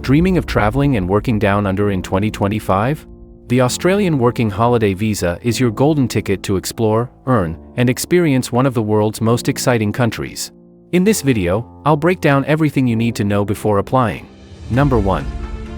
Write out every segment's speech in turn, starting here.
Dreaming of traveling and working down under in 2025? The Australian Working Holiday Visa is your golden ticket to explore, earn, and experience one of the world's most exciting countries. In this video, I'll break down everything you need to know before applying. Number 1.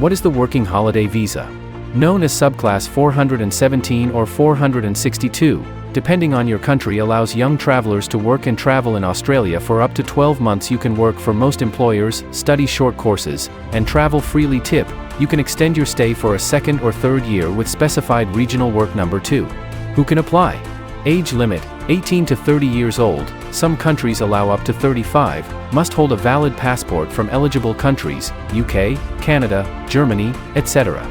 What is the Working Holiday Visa? Known as Subclass 417 or 462, depending on your country, allows young travelers to work and travel in Australia for up to 12 months. You can work for most employers, study short courses, and travel freely. Tip: you can extend your stay for a second or third year with specified regional work. Number 2. Who can apply? Age limit: 18 to 30 years old. Some countries allow up to 35. Must hold a valid passport from eligible countries: UK, Canada, Germany, etc.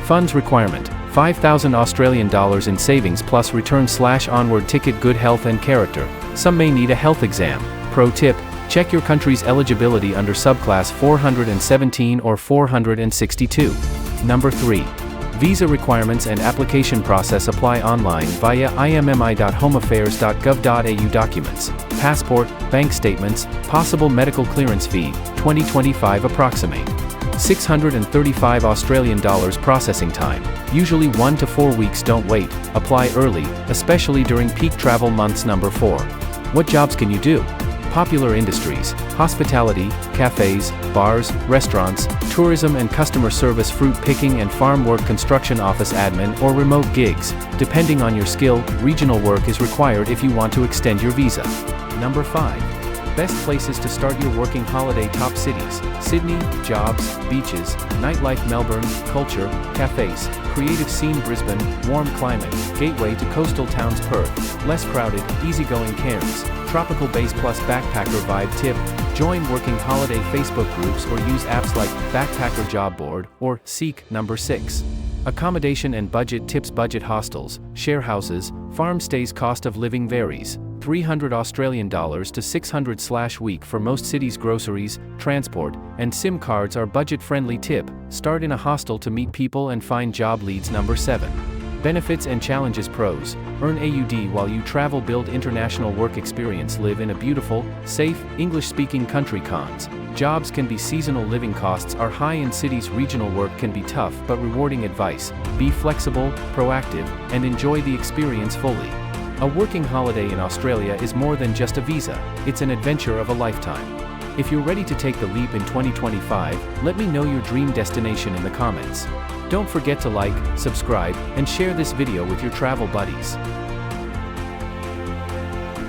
Funds requirement: 5,000 Australian dollars in savings plus return/onward ticket. Good health and character: some may need a health exam. Pro tip: check your country's eligibility under subclass 417 or 462. Number 3. Visa requirements and application process. Apply online via immi.homeaffairs.gov.au. Documents: passport, bank statements, possible medical clearance. Fee: 2025. Approximate 635 Australian dollars. Processing time: usually 1 to 4 weeks. Don't wait, apply early, especially during peak travel months. Number 4. What jobs can you do? Popular industries: hospitality, cafes, bars, restaurants, tourism and customer service, fruit picking and farm work, construction, office admin, or remote gigs. Depending on your skill, regional work is required if you want to extend your visa. Number 5. Best places to start your working holiday. Top cities: Sydney, jobs, beaches, nightlife; Melbourne, culture, cafes, creative scene; Brisbane, warm climate, gateway to coastal towns; Perth, less crowded, easygoing; Cairns, tropical base plus backpacker vibe. Tip: join working holiday Facebook groups or use apps like Backpacker Job Board or Seek. Number 6. Accommodation and budget tips: budget hostels, share houses, farm stays. Cost of living varies: 300 Australian dollars to 600/week for most cities. Groceries, transport, and SIM cards are budget-friendly. Tip: start in a hostel to meet people and find job leads. Number 7. Benefits and challenges. Pros: earn AUD while you travel, build international work experience, live in a beautiful, safe, English-speaking country. Cons: jobs can be seasonal, living costs are high in cities, regional work can be tough but rewarding. Advice: be flexible, proactive, and enjoy the experience fully. A working holiday in Australia is more than just a visa, it's an adventure of a lifetime. If you're ready to take the leap in 2025, let me know your dream destination in the comments. Don't forget to like, subscribe, and share this video with your travel buddies.